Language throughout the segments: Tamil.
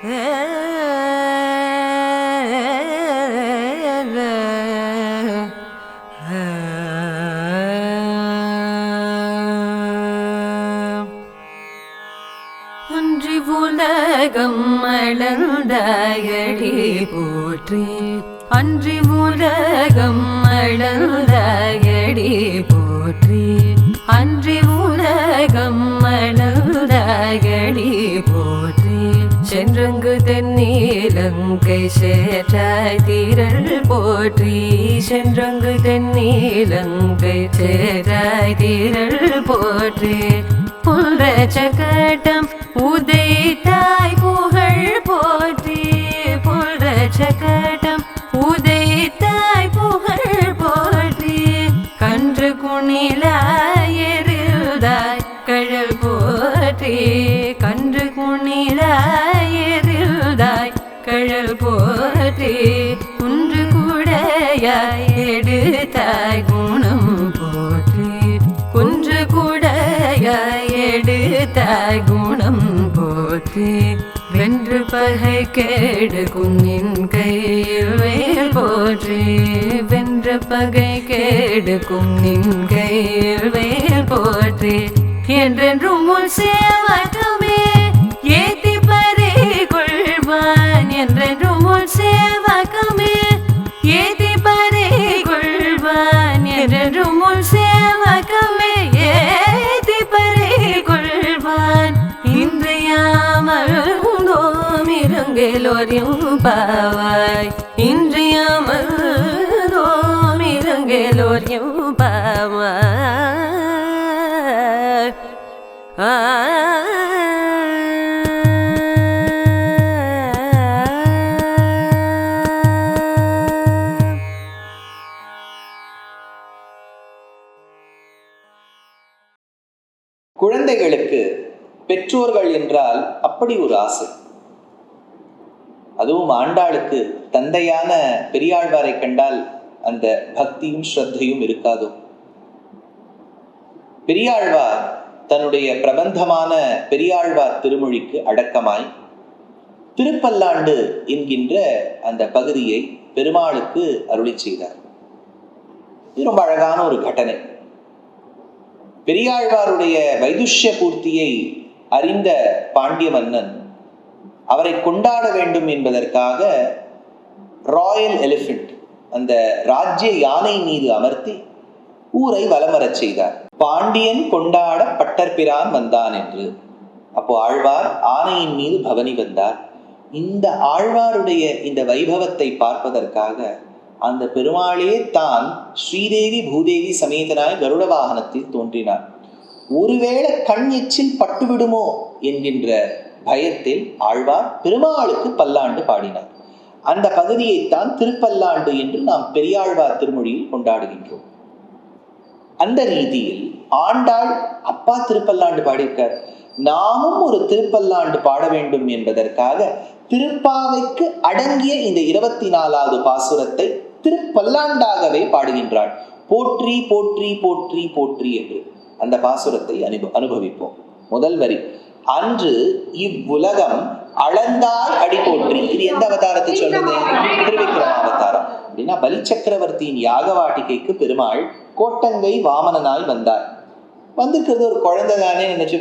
அன்றி உலகம் அளந்தாயடி போற்றி, அன்றி உலகம் அளந்தாயடி போற்றி, அன்றி உலகம் அளந்தாயடி போற்றி. சென்றங்கு தென்னீலங்கை சேற்றாய் தீரல் போற்றி, சென்றங்கு தென்னீலங்கை சேற்றாய் தீரல் போற்றி. புல்ரச்சகடம் உதைத்தாய் புகழ் போற்றி, புல்ரச்சகடம் உதைத்தாய் புகழ் போற்றி. கன்று குணிலாய் எறிந்தாய் கழல் போற்றி, கன்று குணிலாய் எறிந்தாய் கழல் போற்றி. குன்று குடையாய் எடுத்தாய் குணம் போற்றி, குன்று குடையாய் எடுத்தாய் குணம் போற்றி. வென்று பகை கேடுக்கும் நின் கையில் வேல் போற்றி, வென்று பகை கேடுக்கும் நின் கையில் வேல் போற்றி. என்றென்றும் உன் சேவகமே ஏத்தி பறி கொள்வான், என்றென்றும் உன் சேவகமே ஏத்தி பறி கொள்வான், என்றென்றும் உன் சேவகமே ஏத்தி பறி கொள்வான். இன்றையாமல்தோம் இருங்கெலோரியும் பாவாய், இன்றையாமல்தோம் இருங்கெலோரியும் பாவாய். குழந்தைகளுக்கு பெற்றோர்கள் என்றால் அப்படி ஒரு ஆசை. அதுவும் ஆண்டாளுக்கு தந்தையான பெரியாழ்வாரை கண்டால் அந்த பக்தியும் ஸ்ரத்தையும் இருக்காதோ. பெரியாழ்வார் தன்னுடைய பிரபந்தமான பெரியாழ்வார் திருமொழிக்கு அடக்கமாய் திருப்பல்லாண்டு என்கின்ற அந்த பகுதியை பெருமாளுக்கு அருளி செய்தார். இது ரொம்ப அழகான ஒரு கட்டளை. பெரியாழ்வாருடைய வைதுஷ்ய பூர்த்தியை அறிந்த பாண்டிய மன்னன் அவரை கொண்டாட வேண்டும் என்பதற்காக ராயல் எலிஃபென்ட், அந்த ராஜ்ய யானை மீது அமர்த்தி ஊரை வலம் வரச் செய்தார். பாண்டியன் கொண்டாட பட்டர்பிரான் வந்தான் என்று. அப்போ ஆழ்வார் ஆணையின் மீது பவனி வந்தார். இந்த ஆழ்வாருடைய இந்த வைபவத்தை பார்ப்பதற்காக அந்த பெருமாளே தான் ஸ்ரீதேவி பூதேவி சமேதனாய் கருட வாகனத்தில் தோன்றினார். ஒருவேளை கண் எச்சில் பட்டுவிடுமோ என்கின்ற பயத்தில் ஆழ்வார் பெருமாளுக்கு பல்லாண்டு பாடினார். அந்த பகுதியைத்தான் திருப்பல்லாண்டு என்று நாம் பெரியாழ்வார் திருமொழியில் கொண்டாடுகின்றோம். அந்த ரீதியில் ஆண்டாள் அப்பா திருப்பல்லாண்டு பாடியிருக்கார். நாமும் ஒரு திருப்பல்லாண்டு பாட வேண்டும் என்பதற்காக திருப்பாவைக்கு அடங்கிய இந்த 24வது பாசுரத்தை திருப்பல்லாண்டாகவே பாடுகின்றாள். போற்றி போற்றி போற்றி போற்றி என்று அந்த பாசுரத்தை அனுபவிப்போம். முதல் வரி, அன்று இவ்வுலகம் அளந்தாய் அடி போற்றி. இது எந்த அவதாரத்தை சொல்றது? திருவிக்ரம அவதாரம். அப்படின்னா பலி சக்கரவர்த்தியின் யாக வாட்டிகைக்கு பெருமாள் கோட்டங்கை வாமனனாய் வந்தார். வந்திருக்கிறது ஒரு குழந்தை தானே நினைச்சு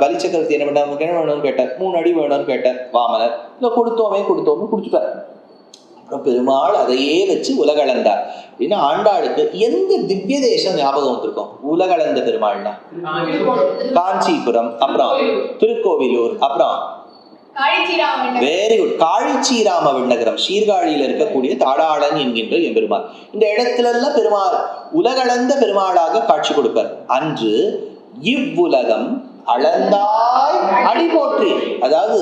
பலி சக்கரவர்த்தி என்ன பண்ண வேணும்னு கேட்டார். 3 அடி வேணும்னு கேட்டார் வாமனர். இல்லை கொடுத்தோமே கொடுத்துட்டார். அப்புறம் பெருமாள் அதையே வச்சு உலகளந்தார். அப்படின்னா ஆண்டாளுக்கு எந்த திவ்ய தேசம் ஞாபகம் வந்திருக்கும்? உலகளந்த பெருமாள்னா காஞ்சிபுரம், அப்புறம் திருக்கோவிலூர், அப்புறம் வெரி குட் காழிச்சீராம விண்ணகரம், சீர்காழியில இருக்கக்கூடிய தாடாளன் என்கின்ற எம்பெருமாள். இந்த இடத்துல எல்லாம் பெருமாள் உலகளந்த பெருமாளாக காட்சி கொடுப்பார். அன்று இவ்வுலகம் அளந்தாய் அடி போற்றி, அதாவது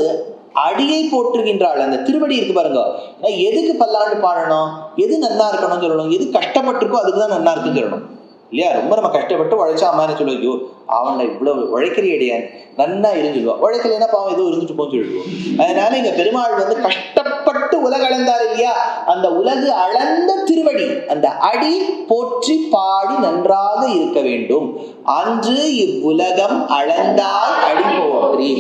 அடியை போற்றுகின்றாள். அந்த திருவடி இருக்கு பாருங்க. எதுக்கு பல்லாண்டு பாடணும்? எது நன்னா இருக்கணும்னு சொல்லணும். எது கஷ்டப்பட்டிருக்கோ அதுக்குதான் நன்னா இருக்குன்னு சொல்லணும் இல்லையா? ரொம்ப நம்ம கஷ்டப்பட்டு உழைச்சா அம்மான்னு சொல்லுவோம், ஐயோ அவனை இவ்வளவு உழைக்கிறியடியான் நன்னா இருந்துடுவான், உழைக்கலைன்னா பாவம் ஏதோ இருந்துட்டு போன்னு சொல்லிடுவோம். அதனால இங்க பெருமாள் கஷ்டப்பட்டு உலக அளந்தார் இல்லையா? அந்த உலகு அளந்த திருவடி, அந்த அடி போற்றி பாடி நன்றாக இருக்க வேண்டும். அன்று இவ்வுலகம் அளந்தால் அடி போற்றி.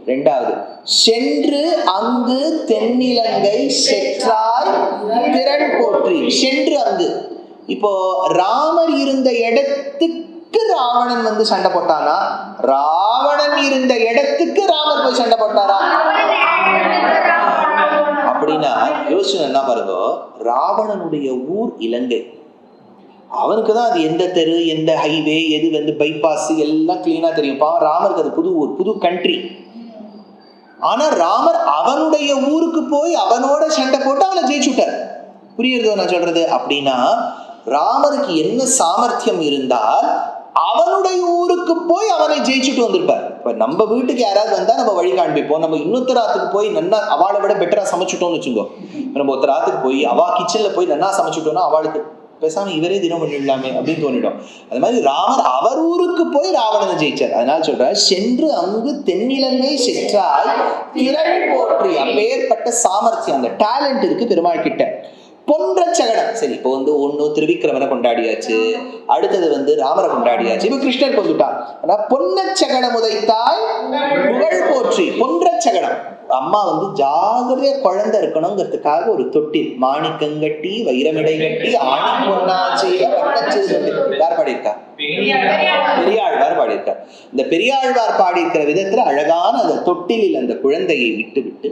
2வது, சென்று அங்கு தென்னிலங்கை செற்றாய் திரள் போற்றி. சென்று அங்கு, இப்போ ராமர் இருந்த இடத்துக்கு ராவணன் வந்து சண்டை போட்டானா, ராவணன் இருந்த இடத்துக்கு ராமர் போய் சண்டை போட்டாரா? அப்படின்னா யோசனை என்ன பாருங்க, ராவணனுடைய ஊர் இலங்கை, அவனுக்கு தான் அது எந்த தெரு, எந்த ஹைவே, எது வந்து பைபாஸ் எல்லாம் கிளீனா தெரியும். ராமருக்கு அது புது ஊர், புது கண்ட்ரி. ஆனா ராமர் அவனுடைய ஊருக்கு போய் அவனோட சண்டை போட்டு அவனை ஜெயிச்சுட்டார். புரியுறதோ நான் சொல்றது? அப்படின்னா ராமருக்கு என்ன சாமர்த்தியம் இருந்தால் அவனுடைய ஊருக்கு போய் அவனை ஜெயிச்சுட்டு வந்திருப்பார். இப்ப நம்ம வீட்டுக்கு யாராவது வந்தா நம்ம வழி காண்பிப்போம். நம்ம இன்னொருத்தராத்துக்கு போய் நன்னா அவளை விட பெட்டரா சமைச்சுட்டோம்னு வச்சுக்கோ. நம்ம ஒருத்தராத்துக்கு போய் அவ கிச்சன்ல போய் நன்னா சமைச்சுட்டோம்னா அவளுக்கு பேசாம இவரே தினம் பண்ணிடலாமே அப்படின்னு தோணிடும். அது மாதிரி ராமர் அவர் ஊருக்கு போய் ராவணனை ஜெயிச்சார். அதனால சொல்ற சென்று அங்கு தென்னிலங்கை செற்றாய் திரள் போற்றி. அப்பேற்பட்ட சாமர்த்தியம், அந்த டேலண்ட் இருக்கு பெருமாள் கிட்ட. பொன்ற சகடம். சரி, இப்போ வந்து ஒண்ணு திருவிக்கிரமனை கொண்டாடியாச்சு, அடுத்தது வந்து ராமரை கொண்டாடியாச்சு, இப்ப கிருஷ்ணர் கொண்டுட்டான். ஆனா பொன்ன சகடம் உதைத்தாய் புகழ் போற்றி. பொன்ற சகடம், அம்மா வந்து ஜாகிரதையா குழந்தை இருக்கணுங்கிறதுக்காக ஒரு தொட்டில் மாணிக்கங்கட்டி வைரமிடை கட்டி ஆணி பொன்னாச்சியில யார் பாடியிருக்கா? பெரியாழ்வார் பாடியிருக்கார். இந்த பெரியாழ்வார் பாடியிருக்கிற விதத்துல அழகான அந்த தொட்டிலில் அந்த குழந்தையை விட்டு விட்டு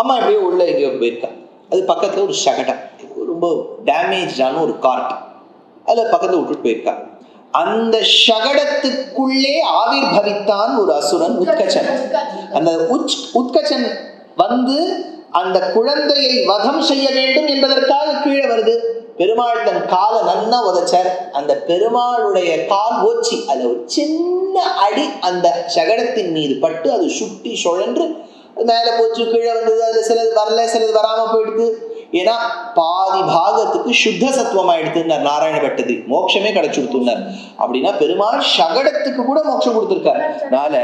அம்மா எப்படியோ உள்ள எங்கேயோ போயிருக்கா. அது பக்கத்துல ஒரு சகடம், ரொம்ப டேமேஜான ஒரு கார்ட், அதுல பக்கத்துல விட்டுட்டு போயிருக்கா. அந்த சகடத்துக்குள்ளே ஆவிர் பவித்தான் ஒரு அசுரன், உத்கச்சன். அந்த உத்கச்சன் வந்து அந்த குழந்தையை வதம் செய்ய வேண்டும் என்பதற்காக கீழே வருது. பெருமாள் தன் காலை நன்னா உதைச்சார். அந்த பெருமாளுடைய கால் ஓச்சி, அதுல ஒரு சின்ன அடி அந்த சகடத்தின் மீது பட்டு அது சுட்டி சுழன்று மேல போச்சு, கீழே வந்தது. அதுல சிலது வரல, சிலது வராம போயிடுது. ஏன்னா பாதி பாகத்துக்கு சுத்த சத்துவம் ஆயிடுத்துன்னார் நாராயண பட்டதி, மோட்சமே கிடைச்சுடுத்துனார். அப்படின்னா பெருமாள் சகடத்துக்கு கூட மோட்சம் கொடுத்திருக்காரு. அதனால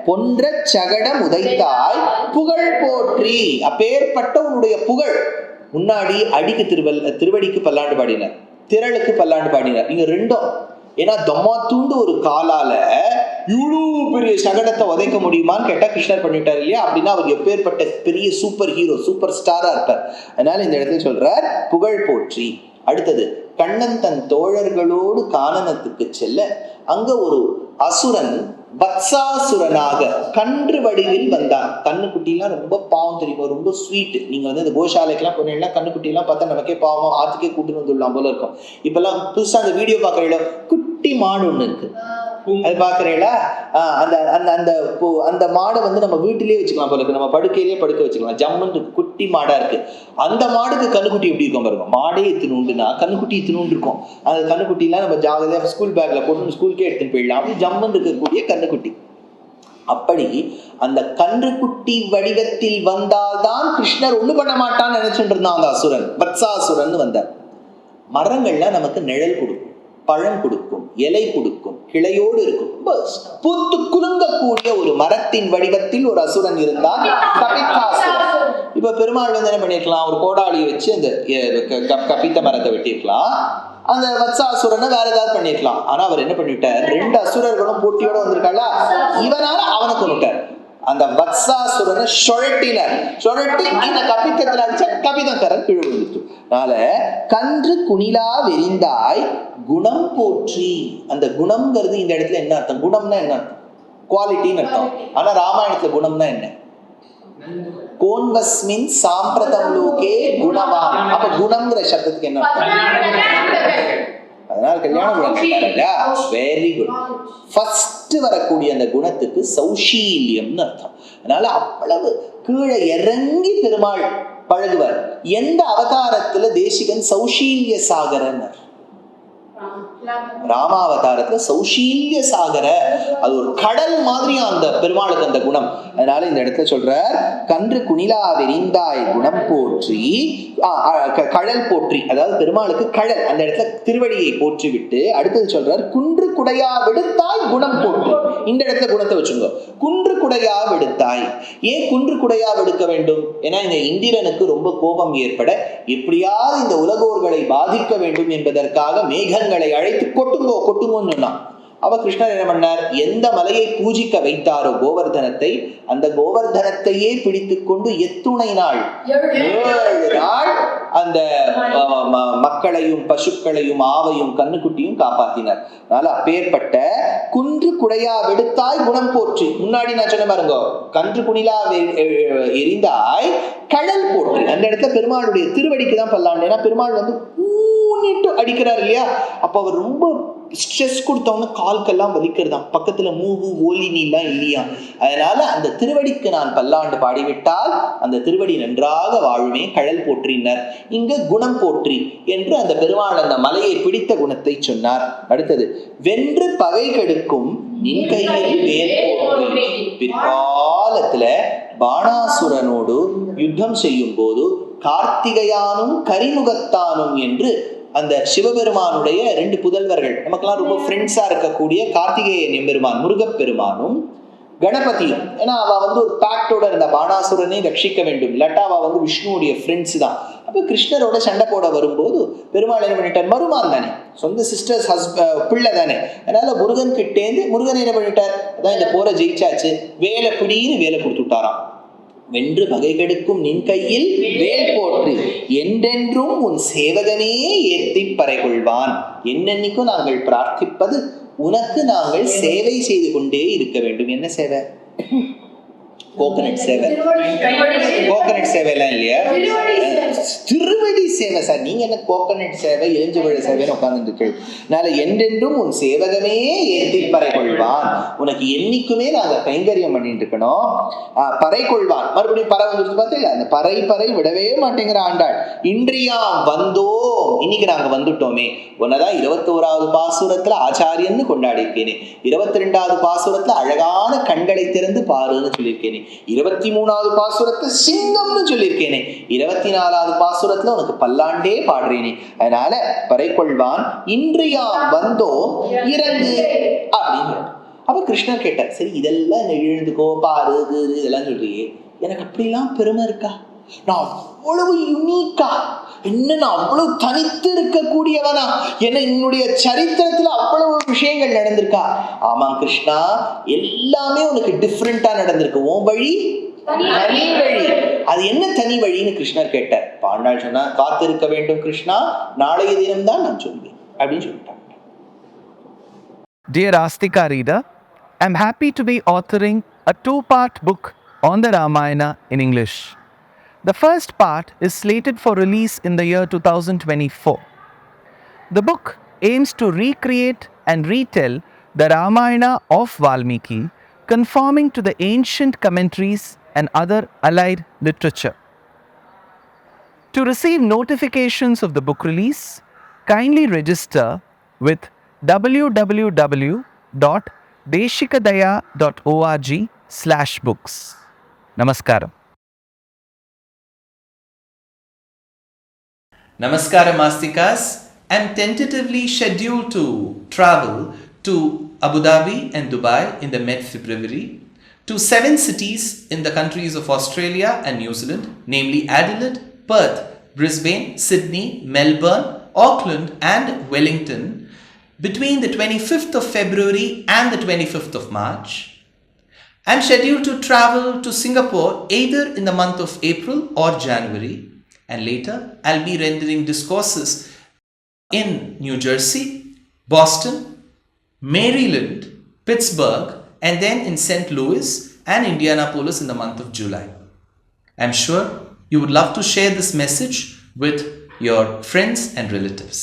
பொன்ற சகடம் உதைத்தாய் புகழ் போற்றி. அப்பேற்பட்ட உன்னுடைய புகழ். முன்னாடி அடிக்கு திருவடிக்கு பல்லாண்டு பாடினார், திரளுக்கு பல்லாண்டு பாடினார். இங்க ரெண்டும். ஏன்னா தொம்மா தூண்டு ஒரு காலால இவ்வளவு பெரிய சகடத்தை உதைக்க முடியுமான்னு கேட்டா கிருஷ்ணர் பண்ணிட்டார் இல்லையா? அப்படின்னா அவர் எப்பேற்பட்ட பெரிய சூப்பர் ஹீரோ, சூப்பர் ஸ்டாரா இருப்பார். அதனால இந்த இடத்துல சொல்றார் புகழ் போற்றி. அடுத்தது, கண்ணன் தன் தோழர்களோடு கானனத்துக்கு செல்ல அங்க ஒரு அசுரன் வத்சாசுரனாக கன்று வடிவில் வந்தான். கண்ணுக்குட்டிலாம் ரொம்ப பாவம் தெரியுமா, ரொம்ப ஸ்வீட். நீங்க வந்து இந்த கோஷாலைக்கெல்லாம் போனீங்கன்னா கண்ணுக்குட்டிலாம் பார்த்தா நமக்கே பாவம், ஆத்துக்கே கூட்டின்னு வந்துடலாம் போல இருக்கும். இப்பெல்லாம் புதுசா அந்த வீடியோ பாக்குற குட்டி மாடு ஒண்ணு இருக்கு, அது பாக்குறீங்களா? அந்த மாடை வந்து நம்ம வீட்டிலேயே வச்சுக்கலாம் போல இருக்கு, நம்ம படுக்கையிலேயே படுக்க வச்சுக்கலாம். ஜம்முன்னு குட்டி மாடா இருக்கு. அந்த மாடுக்கு கண்ணுக்குட்டி எப்படி இருக்கும் பாருங்க. மாடே இத்தினுண்டுனா கண்ணுக்குட்டி இத்தினுண்டு இருக்கும். அந்த கண்ணுக்குட்டி எல்லாம் நம்ம ஜாகிரதையா ஸ்கூல் பேக்ல போட்டு ஸ்கூலுக்கே எடுத்துன்னு போயிடலாம். ஜம்முன்னு இருக்கக்கூடிய கண்ணுக்குட்டி. அப்படி அந்த கன்றுக்குட்டி வடிவத்தில் வந்தால்தான் கிருஷ்ணர் ஒண்ணு பண்ண மாட்டான்னு நினைச்சுட்டு இருந்தான் அந்த அசுரன். வத்சாசுரன் வந்தார். மரங்கள்ல நமக்கு நிழல் கொடுக்கும், பழம் கொடுக்கும், இலை கொடுக்கும், கிளையோடு இருக்கும். பூத்து குலுங்கக்கூடிய ஒரு மரத்தின் வடிவத்தில் ஒரு அசுரன் இருந்தால் கபித்தாசுரன். இப்ப பெருமாள் வந்து என்ன பண்ணிருக்கலாம், ஒரு கோடாளியை வச்சு அந்த கபித்த மரத்தை வெட்டிருக்கலாம். அந்த வத்சாசுரனை வேற ஏதாவது பண்ணிருக்கலாம். ஆனா அவர் என்ன பண்ணிட்டார், ரெண்டு அசுரர்களும் போட்டியோட வந்திருக்காளா, இவனால அவனை கொண்டுட்டார். அந்த வத்சாசுரனை சுழட்டினார். சுழட்டி இந்த கபித்தத்துல அடிச்ச கபிதக்காரன் கீழே விழுந்துட்டு. அதனால கன்று குணிலா வெறிந்தாய் குணம் போற்றி. அந்த குணம்ங்கிறது இந்த இடத்துல என்ன அர்த்தம்? குணம்னா என்ன அர்த்தம்? குவாலிட்டின்னு அர்த்தம். ஆனா ராமாயணத்துல குணம்னா என்ன? கோன்வஸ்மின் சாம்பிரதம் லோகே குணவான். அப்ப குணம்ங்கிற சப்தத்துக்கு என்ன அர்த்தம்? அதனால கல்யாண குணம். Very good. ஃபர்ஸ்ட் வரக்கூடிய அந்த குணத்துக்கு சௌஷீல்யம்னு அர்த்தம். அதனால அவ்வளவு கீழே இறங்கி பெருமாள் பழகுவார். எந்த அவதாரத்துல தேசிகன் சௌஷீல்ய சாகரன்? ராமாவதாரத்துல சௌஷீல்ய சாகர, அது ஒரு கடல் மாதிரி அந்த பெருமாளுக்கு அந்த குணம். அதனால இந்த இடத்துல சொல்றார் கன்று குணிலா வெறிந்தாய் குணம் போற்றி, கடல் போற்றி. அதாவது பெருமாளுக்கு கடல், அந்த இடத்துல திருவடியை போற்றி விட்டு அடுத்தது சொல்றார் குன்று குடையா விடுத்தாய் குணம் போற்றி. இந்த இடத்துல குணத்தை வச்சுங்க, குன்று குடையா விடுத்தாய். ஏன் குன்று குடையா விடுக்க வேண்டும்? ஏன்னா இந்த இந்திரனுக்கு ரொம்ப கோபம் ஏற்பட எப்படியாவது இந்த உலகோர்களை பாதிக்க வேண்டும் என்பதற்காக மேகங்களை அழைத்து கொட்டுங்கோ கொட்டுங்கோன்னு சொன்னான். அவ கிருஷ்ணர் என்ன பண்ணார், எந்த மலையை பூஜிக்க வைத்தாரோ கோவர்தனத்தை, அந்த கோவர்தனத்தையே பிடித்து கொண்டு எத்துணை நாள் 7 நாள் அந்த மக்களையும் பசுக்களையும் ஆவையும் கண்ணுக்குட்டியும் காப்பாத்தினார். அதனால அப்பேற்பட்ட குன்று குடையா வெடுத்தாய் குணம் போற்றி, முன்னாடி நான் சொன்ன பாருங்க, கன்று குணிலா எரிந்தாய் கடல் போற்றி. அந்த இடத்துல பெருமாளுடைய திருவடிக்கு தான் பல்லாண்டு. ஏன்னா பெருமாள் வந்து ஊனிட்டு அடிக்கிறார் இல்லையா, அப்ப அவர் ரொம்ப ஸ்ட்ரெஸ் கொடுத்தவங்க கால்கெல்லாம் வலிக்கிறதாம், பக்கத்துல மூவு ஓலி நீலாம் இல்லையா. அதனால அந்த திருவடிக்கு நான் பல்லாண்டு பாடிவிட்டால் அந்த திருவடி நன்றாக வாழுமே, கழல் போற்றினர். இங்க குணம் போற்றி என்று அந்த பெருமாள் அந்த மலையை பிடித்த குணத்தை சொன்னார். அடுத்தது, வென்று பகை கெடுக்கும் நின் கையில் வேல் போற்றி. பிற்காலத்துல பாணாசுரனோடு யுத்தம் செய்யும் போது கார்த்திகையானும் கரிமுகத்தானும் என்று அந்த சிவபெருமானுடைய 2 புதல்வர்கள், நமக்கெல்லாம் ரொம்ப ஃப்ரெண்ட்ஸா இருக்கக்கூடிய கார்த்திகேயன் எம்பெருமான் முருகப்பெருமானும் கணபதியும், ஏன்னா அவ வந்து ஒரு பேக்டோட இருந்த பாணாசுரனை ரட்சிக்க வேண்டும், இல்லாட்டா அவ வந்து விஷ்ணுவுடைய ஃப்ரெண்ட்ஸ் தான். அப்ப கிருஷ்ணரோட சண்டை போட வரும்போது பெருமாள் என்ன பண்ணிட்டார், மருமான் தானே, சொந்த சிஸ்டர்ஸ் பிள்ளை தானே, அதனால முருகன் கிட்டேந்து முருகன் என்ன பண்ணிட்டார், அதான் இந்த போரை ஜெயிச்சாச்சு, வேலை பிடின்னு வேலை கொடுத்து விட்டாராம். வென்று பகை கெடுக்கும் நின் கையில் வேல் போற்றி, என்றென்றும் உன் சேவகமே ஏத்தி பறை கொள்வான். என்னென்னைக்கும் நாங்கள் பிரார்த்திப்பது உனக்கு நாங்கள் சேவை செய்து கொண்டே இருக்க வேண்டும். என்ன சேவை? கோகனட் சேவை. கோகனட் சேவை எல்லாம் இல்லையா, திருவடி சேவை சார். நீங்க என்ன கோகனட் சேவை எலிஞ்சபழ சேவைன்னு உட்கார்ந்து இருக்கு. அதனால என்றென்றும் உன் சேவகமே ஏற்றி பறை கொள்வான், உனக்கு என்னைக்குமே நாங்க கைங்கரியம் பண்ணிட்டு இருக்கணும். பறை கொள்வான், மறுபடியும் பறை வந்துட்டு பார்த்தீங்களா, அந்த பறை விடவே மாட்டேங்கிற ஆண்டாள். இன்றியாம் வந்தோம், இன்னைக்கு நாங்க வந்துட்டோமே. உன்னதான் 21வது பாசுரத்துல ஆச்சாரியன்னு கொண்டாடி இருக்கேனே, 22வது பாசுரத்துல அழகான கண்களை திறந்து பாருன்னு சொல்லியிருக்கேனே, 23வது பாசுரத்தை சிங்கம்னு சொல்லியிருக்கேனே, 24வது பாசுரத்துல உனக்கு பல்லாண்டே பாடுறேனே. அதனால பறை கொள்வான், இன்றியாம் வந்தோம் இறங்கு அப்படின்னு. அப்ப கிருஷ்ணர் கேட்டார், சரி இதெல்லாம் எழுந்துக்கோ பாரு இதெல்லாம் சொல்றியே, எனக்கு அப்படிலாம் பெருமை இருக்கா? நான் அவ்வளவு யுனிக்கா, என்ன நான் அவ்வளவு தனித்து இருக்கக்கூடியவனா? என்ன என்னுடைய சரித்திரத்துல அவ்வளவு விஷயங்கள் நடந்திருக்கா? ஆமா கிருஷ்ணா, எல்லாமே உனக்கு டிஃப்ரெண்டா நடந்திருக்கு. உன் வழி தனி வழி. அது என்ன தனி வழின்னு கிருஷ்ணர் கேட்டார். பாண்டாள் சொன்னா, காத்திருக்க வேண்டும் கிருஷ்ணா, நாளைய தினம் தான் நான் சொல்வேன் அப்படின்னு சொல்லிட்டாங்க. Dear Astika reader, I am happy to be authoring a 2-part book on the Ramayana in English. The first part is slated for release in the year 2024. The book aims to recreate and retell the Ramayana of Valmiki, conforming to the ancient commentaries and other allied literature. To receive notifications of the book release, kindly register with www.deshikadaya.org/books. Namaskaram. Namaskaram Astikas. I am tentatively scheduled to travel to Abu Dhabi and Dubai in the mid-February, to 7 cities in the countries of Australia and New Zealand, namely Adelaide, Perth, Brisbane, Sydney, Melbourne, Auckland and Wellington, between the 25th of February and the 25th of March. I am scheduled to travel to Singapore either in the month of April or January, and later I'll be rendering discourses in New Jersey, Boston, Maryland, Pittsburgh, and then in St. Louis and Indianapolis in the month of July. I'm sure you would love to share this message with your friends and relatives.